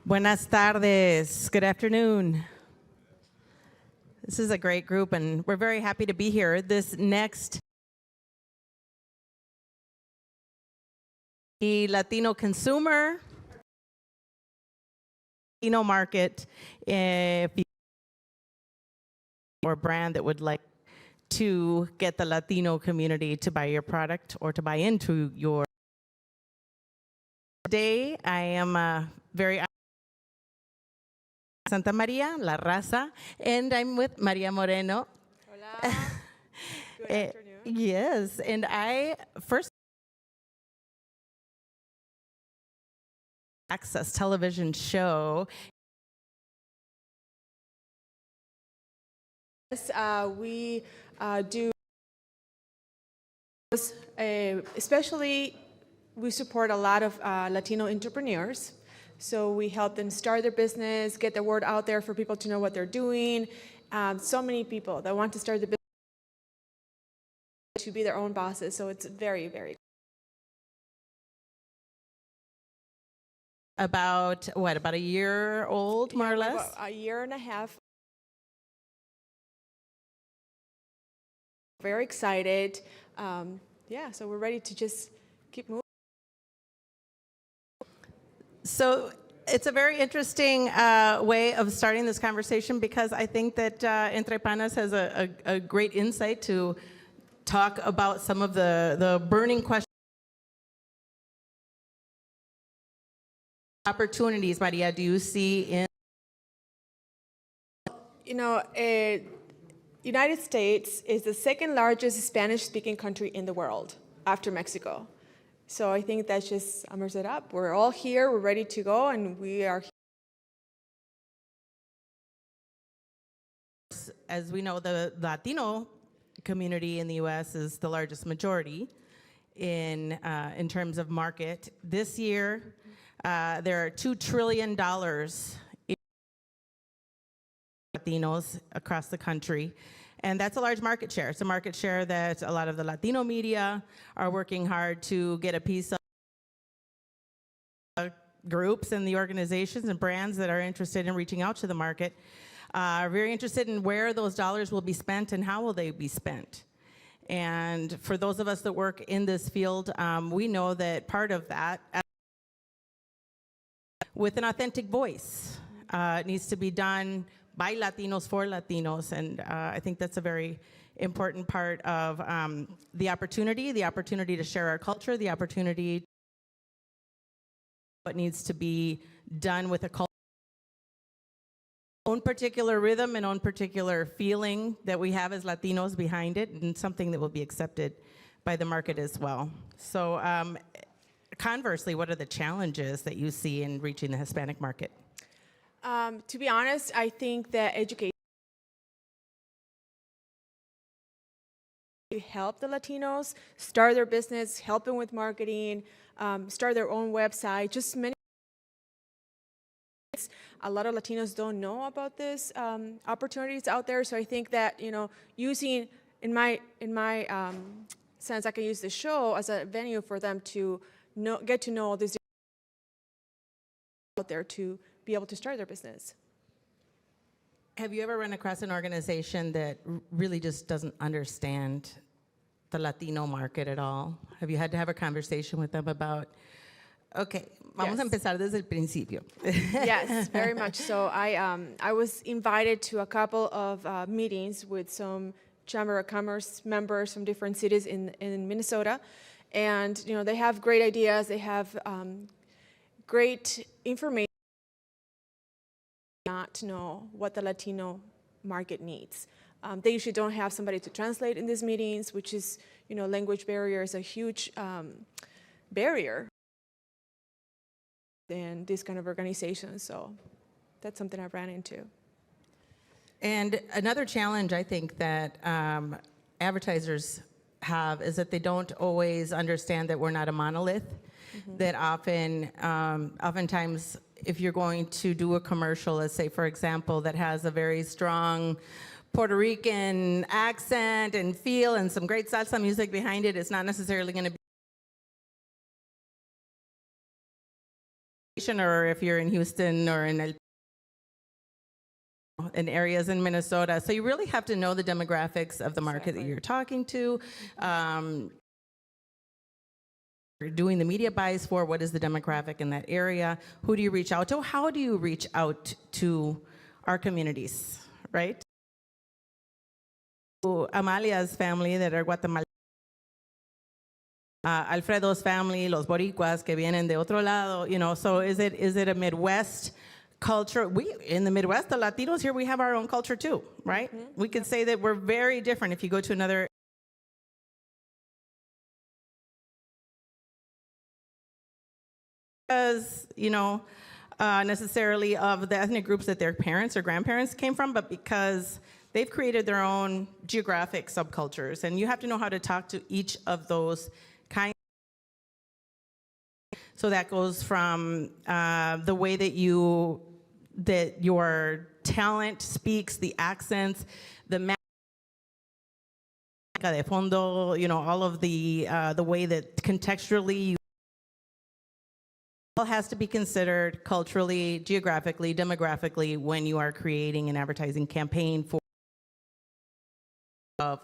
Buenas tardes. Good afternoon. This is a great group, and we're very happy to be here. This next the Latino consumer, Latino market, if you or brand that would like to get the Latino community to buy your product or to buy into your. Today, I am very Santamaria, La Raza, and I'm with Maria Moreno. Hola. Good afternoon. Yes, and I first access television show. Yes, we do, especially we support a lot of Latino entrepreneurs. So we help them start their business, get the word out there for people to know what they're doing. So many people that want to start the business to be their own bosses. So it's very, very. About a year old, more or less? About a year and a half. Very excited. Yeah, so we're ready to just keep moving. So it's a very interesting way of starting this conversation, because I think that Entre Panas has a great insight to talk about some of the burning questions. Opportunities, Maria, do you see in? You know, United States is the second largest Spanish-speaking country in the world after Mexico. So I think that just summers it up. We're all here, we're ready to go, and we are here. As we know, the Latino community in the U.S. is the largest majority in terms of market. This year, there are $2 trillion in Latinos across the country. And that's a large market share. It's a market share that a lot of the Latino media are working hard to get a piece of. Groups and the organizations and brands that are interested in reaching out to the market are very interested in where those dollars will be spent and how will they be spent. And for those of us that work in this field, we know that part of that, with an authentic voice, needs to be done by Latinos for Latinos, and I think that's a very important part of the opportunity to share our culture, the opportunity what needs to be done with a culture, own particular rhythm and own particular feeling that we have as Latinos behind it, and something that will be accepted by the market as well. So conversely, what are the challenges that you see in reaching the Hispanic market? To be honest, I think that education help the Latinos start their business, help them with marketing, start their own website. Just many. A lot of Latinos don't know about this opportunities out there. So I think that, you know, using in my sense, I can use the show as a venue for them to get to know this out there to be able to start their business. Have you ever run across an organization that really just doesn't understand the Latino market at all? Have you had to have a conversation with them about, okay, vamos a empezar desde el principio? Yes, very much so. I was invited to a couple of meetings with some Chamber of Commerce members from different cities in Minnesota. And, you know, they have great ideas. They have great information. Not to know what the Latino market needs. They usually don't have somebody to translate in these meetings, which is, you know, language barrier is a huge barrier in this kind of organization. So that's something I've ran into. And another challenge I think that advertisers have is that they don't always understand that we're not a monolith. Mm-hmm. That oftentimes, if you're going to do a commercial, let's say, for example, that has a very strong Puerto Rican accent and feel and some great salsa music behind it, it's not necessarily going to or if you're in Houston or in areas in Minnesota. So you really have to know the demographics of the market that you're talking to. You're doing the media buys for, what is the demographic in that area? Who do you reach out to? How do you reach out to our communities, right? Amalia's family that are Guatemala. Alfredo's family, los boricuas que vienen de otro lado, you know, so is it a Midwest culture? We, in the Midwest, the Latinos here, we have our own culture too, right? We could say that we're very different if you go to another. Because, you know, necessarily of the ethnic groups that their parents or grandparents came from, but because they've created their own geographic subcultures, and you have to know how to talk to each of those kinds. So that goes from the way that your talent speaks, the accents, the de fondo, you know, all of the way that contextually all has to be considered culturally, geographically, demographically when you are creating an advertising campaign for of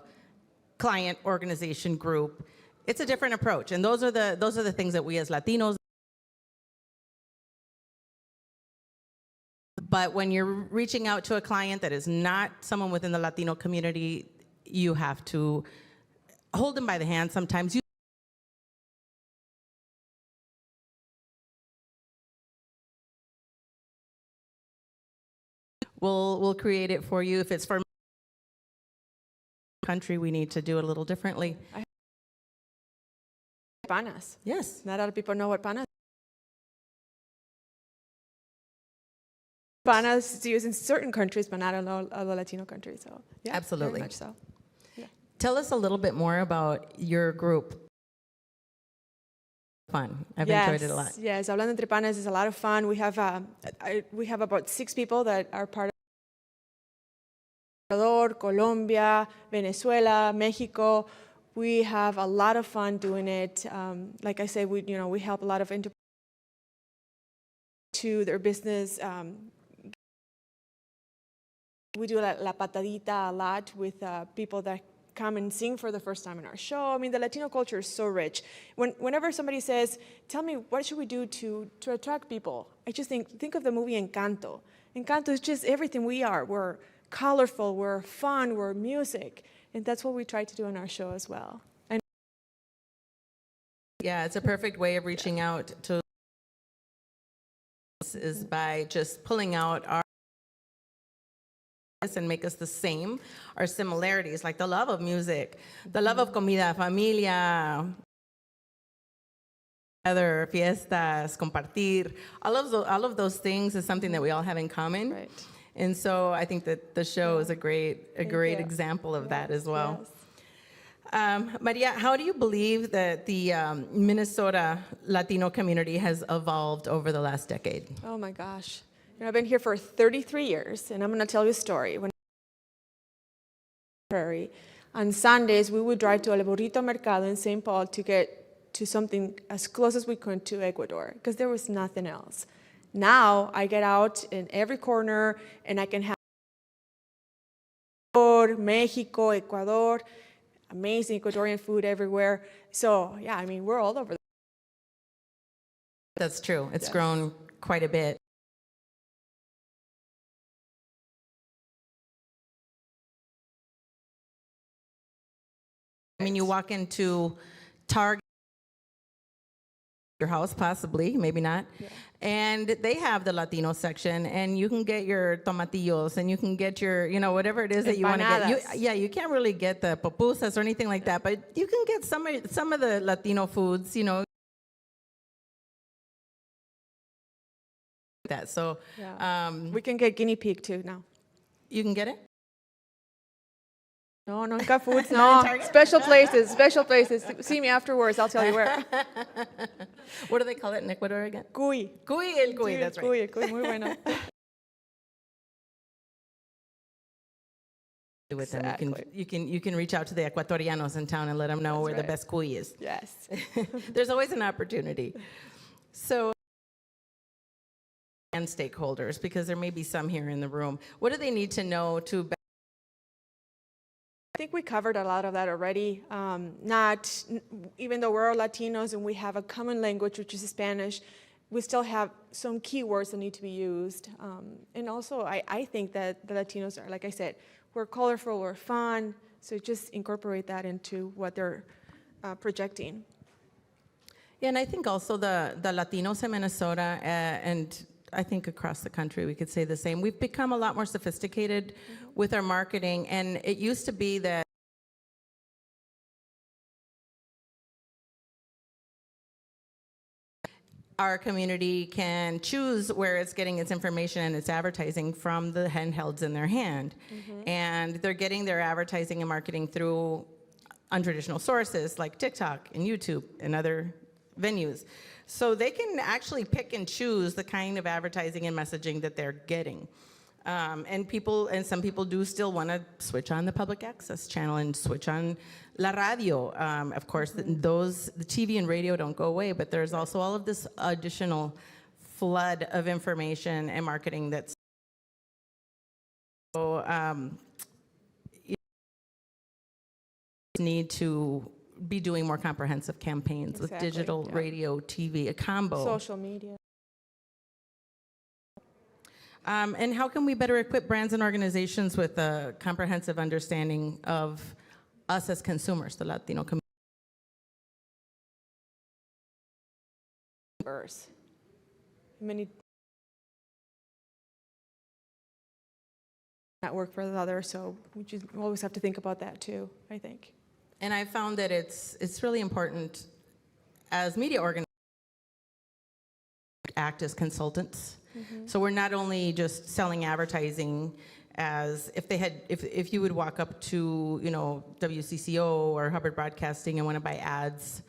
client, organization, group. It's a different approach, and those are the things that we as Latinos. But when you're reaching out to a client that is not someone within the Latino community, you have to hold them by the hand. Sometimes we'll create it for you. If it's for country, we need to do it a little differently. Panas. Yes. Not a lot of people know what panas is. Panas is used in certain countries, but not in all the Latino countries. So, yeah, Absolutely. very much so. Yeah. Tell us a little bit more about your group. Fun. I've enjoyed it a lot. Yes, Hablando Entre Panas is a lot of fun. We have about 6 people that are part of Ecuador, Colombia, Venezuela, Mexico. We have a lot of fun doing it. Like I said, we help a lot of enterprises to their business. We do La Patadita a lot with people that come and sing for the first time in our show. I mean, the Latino culture is so rich. Whenever somebody says, tell me, what should we do to attract people? I just think of the movie Encanto. Encanto is just everything we are. We're colorful, we're fun, we're music. And that's what we try to do in our show as well. And yeah, it's a perfect way of reaching out to is by just pulling out our and make us the same, our similarities, like the love of music, the love of comida, familia, other fiestas, compartir, all of those things is something that we all have in common. Right. And so I think that the show is a great example of that as well. Yes. Maria, how do you believe that the Minnesota Latino community has evolved over the last decade? Oh my gosh. I've been here for 33 years, and I'm going to tell you a story. On Sundays, we would drive to El Burrito Mercado in St. Paul to get to something as close as we could to Ecuador, because there was nothing else. Now, I get out in every corner, and I can have Mexico, Ecuador, amazing Ecuadorian food everywhere. So, yeah, I mean, we're all over. That's true. It's grown quite a bit. I mean, you walk into Target, your house possibly, maybe not, and they have the Latino section, and you can get your tomatillos, and you can get your, you know, whatever it is that you want to get. You can't really get the pupusas or anything like that, but you can get some of the Latino foods, you know. That so we can get guinea pig too now. You can get it. No, Nunca Foods, no. Special places. See me afterwards, I'll tell you where. What do they call it in Ecuador again? Cuy. Cuy, that's right. Cuy, muy bueno. With them. You can reach out to the Ecuatorianos in town and let them know where the best cuy is. Yes. There's always an opportunity. So and stakeholders, because there may be some here in the room. What do they need to know to? I think we covered a lot of that already. Even though we're all Latinos and we have a common language, which is Spanish, we still have some keywords that need to be used. And also, I think that the Latinos are, like I said, we're colorful, we're fun, so just incorporate that into what they're projecting. Yeah, and I think also the Latinos in Minnesota, and I think across the country we could say the same. We've become a lot more sophisticated with our marketing, and it used to be that our community can choose where it's getting its information and its advertising from the handhelds in their hand. And they're getting their advertising and marketing through untraditional sources like TikTok and YouTube and other venues. So they can actually pick and choose the kind of advertising and messaging that they're getting. And some people do still want to switch on the public access channel and switch on la radio. Of course, the TV and radio don't go away, but there's also all of this additional flood of information and marketing that's need to be doing more comprehensive campaigns with digital, radio, TV, a combo. Social media. And how can we better equip brands and organizations with a comprehensive understanding of us as consumers, the Latino community? Many not work for the other, so we just always have to think about that too, I think. And I found that it's really important as media organizations act as consultants. So we're not only just selling advertising as if you would walk up to, WCCO or Hubbard Broadcasting and want to buy ads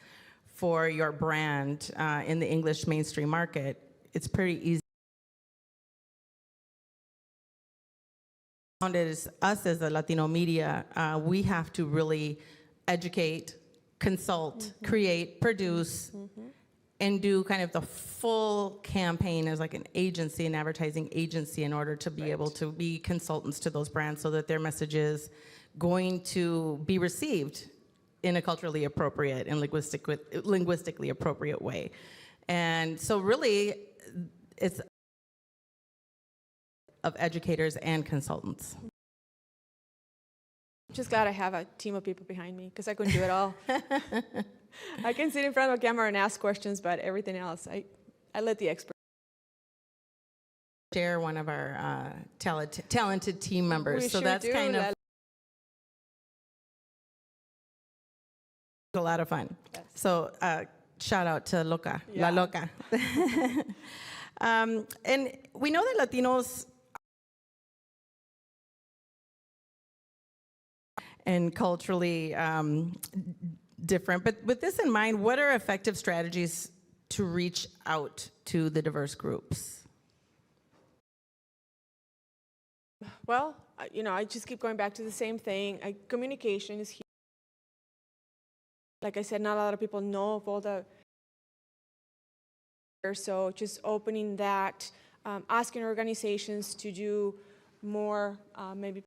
for your brand in the English mainstream market, it's pretty easy. As us as a Latino media, we have to really educate, consult, create, produce, and do kind of the full campaign as like an agency, an advertising agency, in order to be able to be consultants to those brands so that their message is going to be received in a culturally appropriate and linguistically appropriate way. And so really, it's of educators and consultants. I'm just glad I have a team of people behind me because I couldn't do it all. I can sit in front of a camera and ask questions, but everything else, I let the experts. Share one of our talented team members. So that's kind of a lot of fun. Yes. So shout out to Loca, La Loca. And we know that Latinos and culturally different, but with this in mind, what are effective strategies to reach out to the diverse groups? Well, I just keep going back to the same thing. Communication is huge. Like I said, not a lot of people know of all the, so just opening that, asking organizations to do more, maybe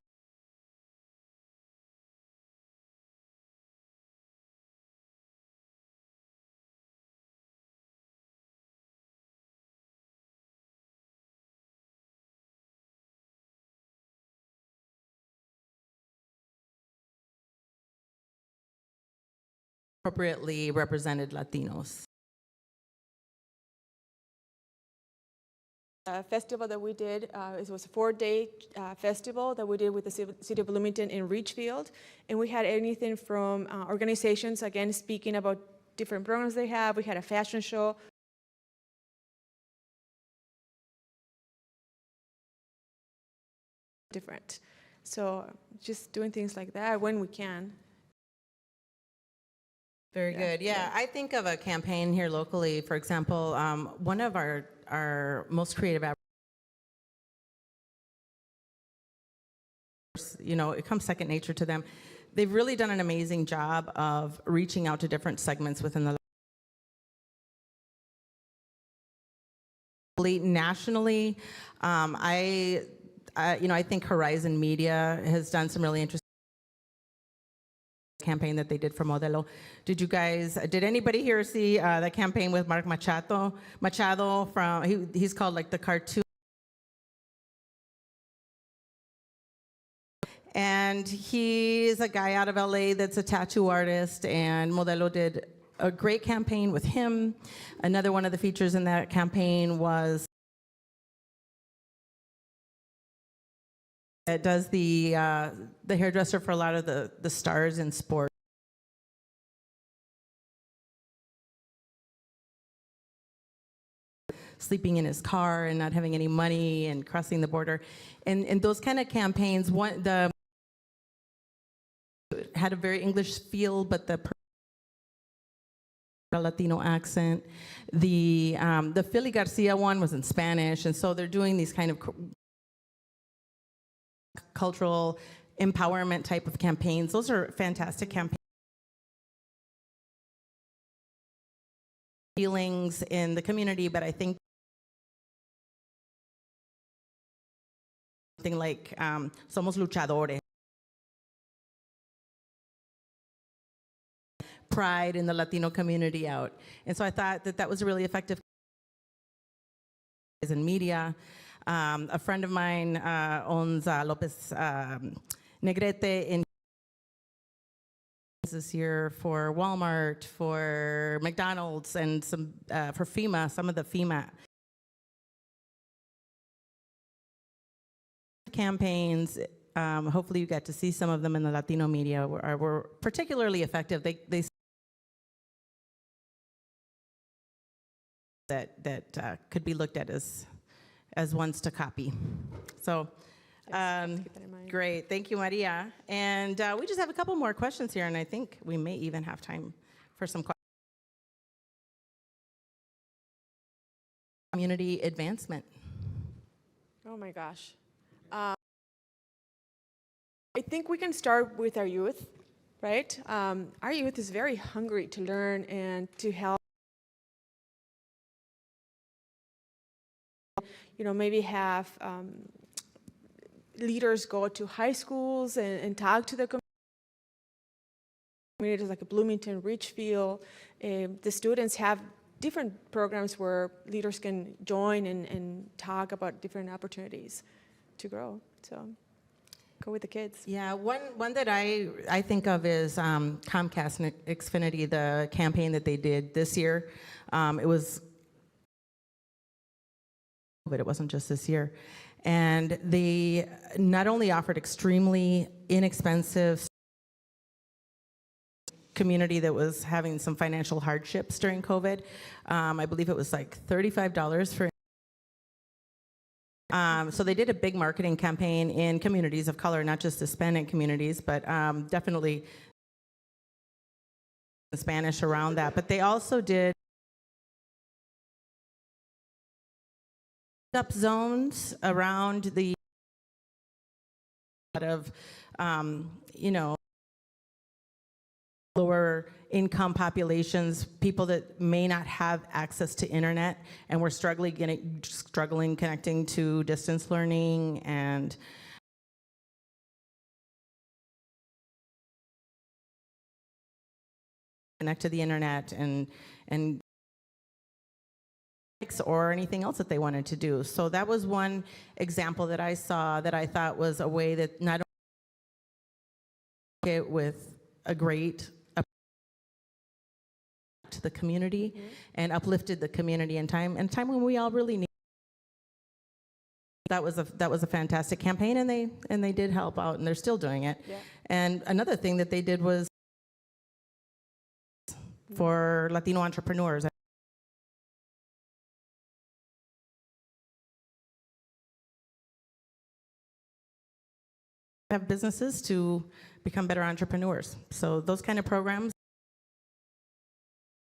Appropriately represented Latinos. Festival that we did, it was a 4-day festival that we did with the City of Bloomington in Richfield, and we had anything from organizations, again, speaking about different programs they have. We had a fashion show. Different. So just doing things like that when we can. Very good. Yeah, I think of a campaign here locally, for example, one of our most creative it comes second nature to them. They've really done an amazing job of reaching out to different segments within the nationally. I think Horizon Media has done some really interesting campaign that they did for Modelo. Did anybody here see the campaign with Mark Machado from, he's called like the cartoon. And he's a guy out of LA that's a tattoo artist, and Modelo did a great campaign with him. Another one of the features in that campaign was it does the hairdresser for a lot of the stars in sport. Sleeping in his car and not having any money and crossing the border. And those kind of campaigns, had a very English feel, but the Latino accent. The Philly Garcia one was in Spanish, and so they're doing these kind of cultural empowerment type of campaigns. Those are fantastic campaigns. Feelings in the community, but I think something like Somos Luchadores. Pride in the Latino community out. And so I thought that was a really effective in media. A friend of mine owns Lopez Negrete in this year for Walmart, for McDonald's, and some for FEMA, some of the FEMA campaigns. Hopefully you got to see some of them in the Latino media were particularly effective. They that could be looked at as ones to copy. So great, thank you, Maria. And we just have a couple more questions here, and I think we may even have time for some questions. Community advancement. Oh my gosh. I think we can start with our youth, right? Our youth is very hungry to learn and to help. Maybe have leaders go to high schools and talk to the communities like Bloomington, Richfield. The students have different programs where leaders can join and talk about different opportunities to grow. So go with the kids. Yeah, one that I think of is Comcast and Xfinity, the campaign that they did this year. It was, but it wasn't just this year. And they not only offered extremely inexpensive community that was having some financial hardships during COVID. I believe it was like $35 for. So they did a big marketing campaign in communities of color, not just Hispanic communities, but definitely Spanish around that. But they also did up zones around the of lower income populations, people that may not have access to internet and were struggling connecting to distance learning and connect to the internet and or anything else that they wanted to do. So that was one example that I saw that I thought was a way that not only with a great to the community and uplifted the community in time when we all really need. That was a fantastic campaign, and they did help out, and they're still doing it. Yeah. And another thing that they did was for Latino entrepreneurs. Have businesses to become better entrepreneurs. So those kind of programs,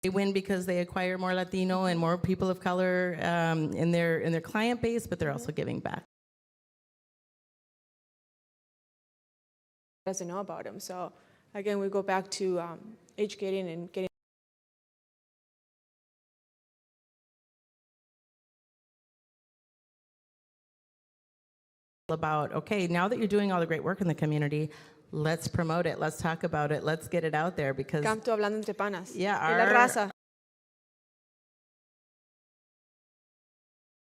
they win because they acquire more Latino and more people of color in their client base, but they're also giving back. Doesn't know about them. So again, we go back to educating and getting about, okay, now that you're doing all the great work in the community, let's promote it, let's talk about it, let's get it out there, because Come to Hablando Entre Panas. Yeah, Y la our- Raza.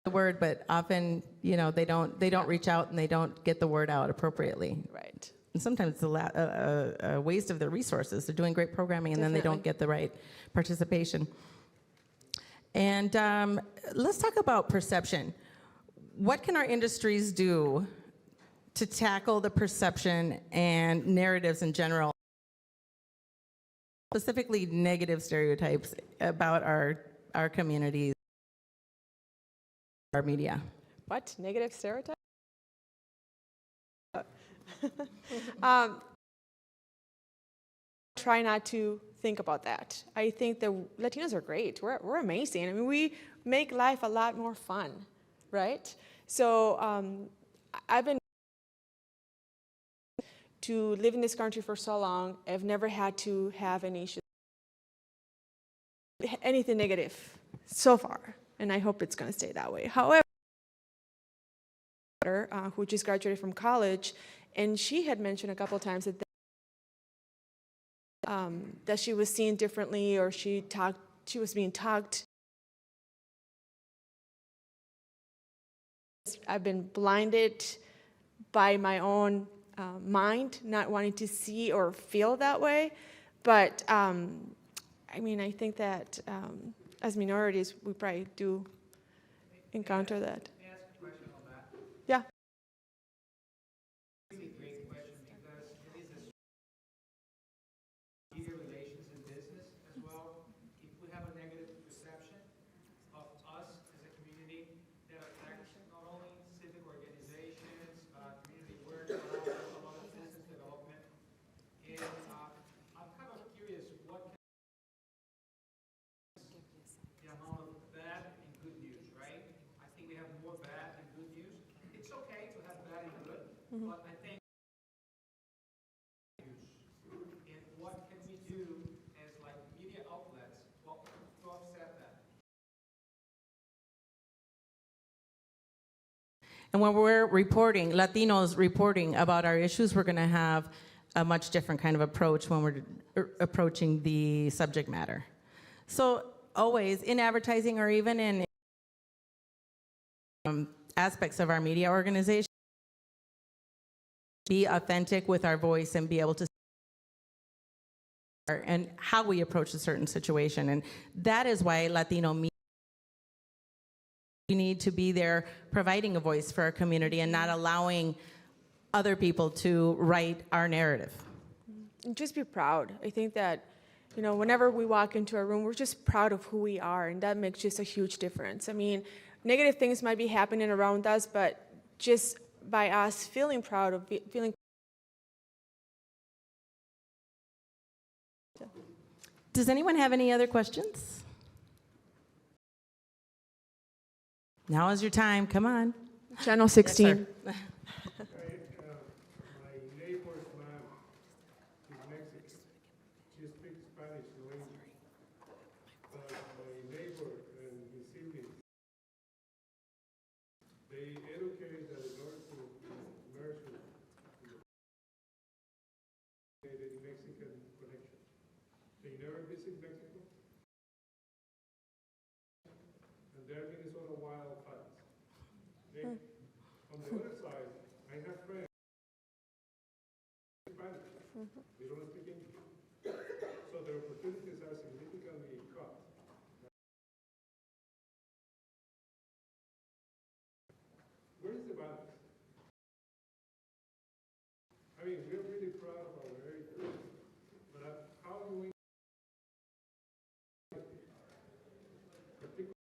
the word, but often, they don't reach out and they don't get the word out appropriately. Right. And sometimes it's a waste of their resources. They're doing great programming and then they don't Definitely. get the right participation. And let's talk about perception. What can our industries do to tackle the perception and narratives in general, specifically negative stereotypes about our communities, our media? What? Negative stereotype? Try not to think about that. I think the Latinos are great. We're amazing. I mean, we make life a lot more fun, right? So I've been to live in this country for so long. I've never had to have anything negative so far, and I hope it's going to stay that way. However, who just graduated from college, and she had mentioned a couple of times that she was seen differently, or she was being talked. I've been blinded by my own mind, not wanting to see or feel that way. But I mean, I think that as minorities, we probably do encounter that. May I ask a question on that? Yeah. Really great question, because it is a media relations and business as well. If we have a negative perception of us as a community, that affects not only civic organizations, community work, but also a lot of business development. And I'm kind of curious, what can the amount of bad and good news, right? I think we have more bad than good news. It's okay to have bad and good, but I think and what can we do as like media outlets to offset that? And when we're reporting, Latinos reporting about our issues, we're going to have a much different kind of approach when we're approaching the subject matter. So always in advertising, or even in aspects of our media organization, be authentic with our voice and be able to and how we approach a certain situation. And that is why Latino media, we need to be there providing a voice for our community and not allowing other people to write our narrative. And just be proud. I think that, whenever we walk into a room, we're just proud of who we are, and that makes just a huge difference. I mean, negative things might be happening around us, but just by us feeling proud of feeling. Does anyone have any other questions? Now is your time. Come on. Channel 16. Yes, sir. My neighbor's mom is Mexican. She speaks Spanish, no English. But my neighbor and his siblings, they educate that in order to immerse in the Mexican connection. They never visit Mexico. And they're Minnesota wildfires. Then, on the other side, I have friends Spanish. They don't speak English. So their opportunities are significantly cut. Where is the balance? I mean, we're really proud of our heritage, but how do we particularly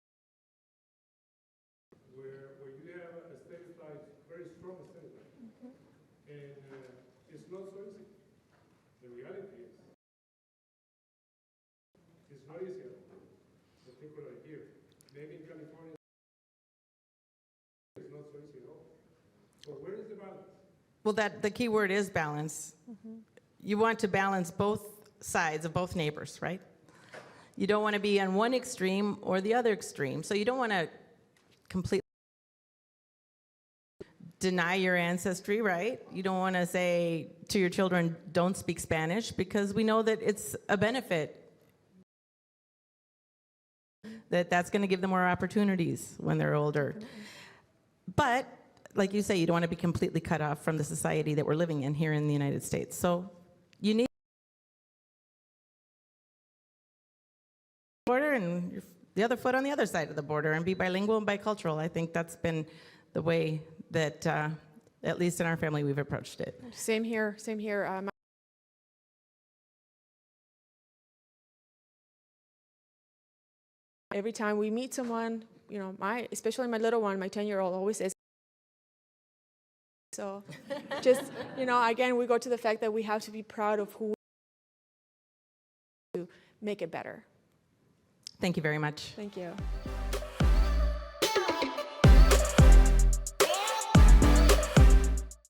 where you have a state like very strong state, and it's not so easy. The reality is, it's not easy, particularly here. Maybe in California, it's not so easy at all. So where is the balance? Well, the key word is balance. You want to balance both sides of both neighbors, right? You don't want to be on one extreme or the other extreme. So you don't want to completely deny your ancestry, right? You don't want to say to your children, don't speak Spanish, because we know that it's a benefit. That's going to give them more opportunities when they're older. But, like you say, you don't want to be completely cut off from the society that we're living in here in the United States. So you need border and the other foot on the other side of the border and be bilingual and bicultural. I think that's been the way that, at least in our family, we've approached it. Same here, same here. Every time we meet someone, you know, especially my little one, my 10-year-old always says. So just, you know, again, we go to the fact that we have to be proud of who to make it better. Thank you very much. Thank you.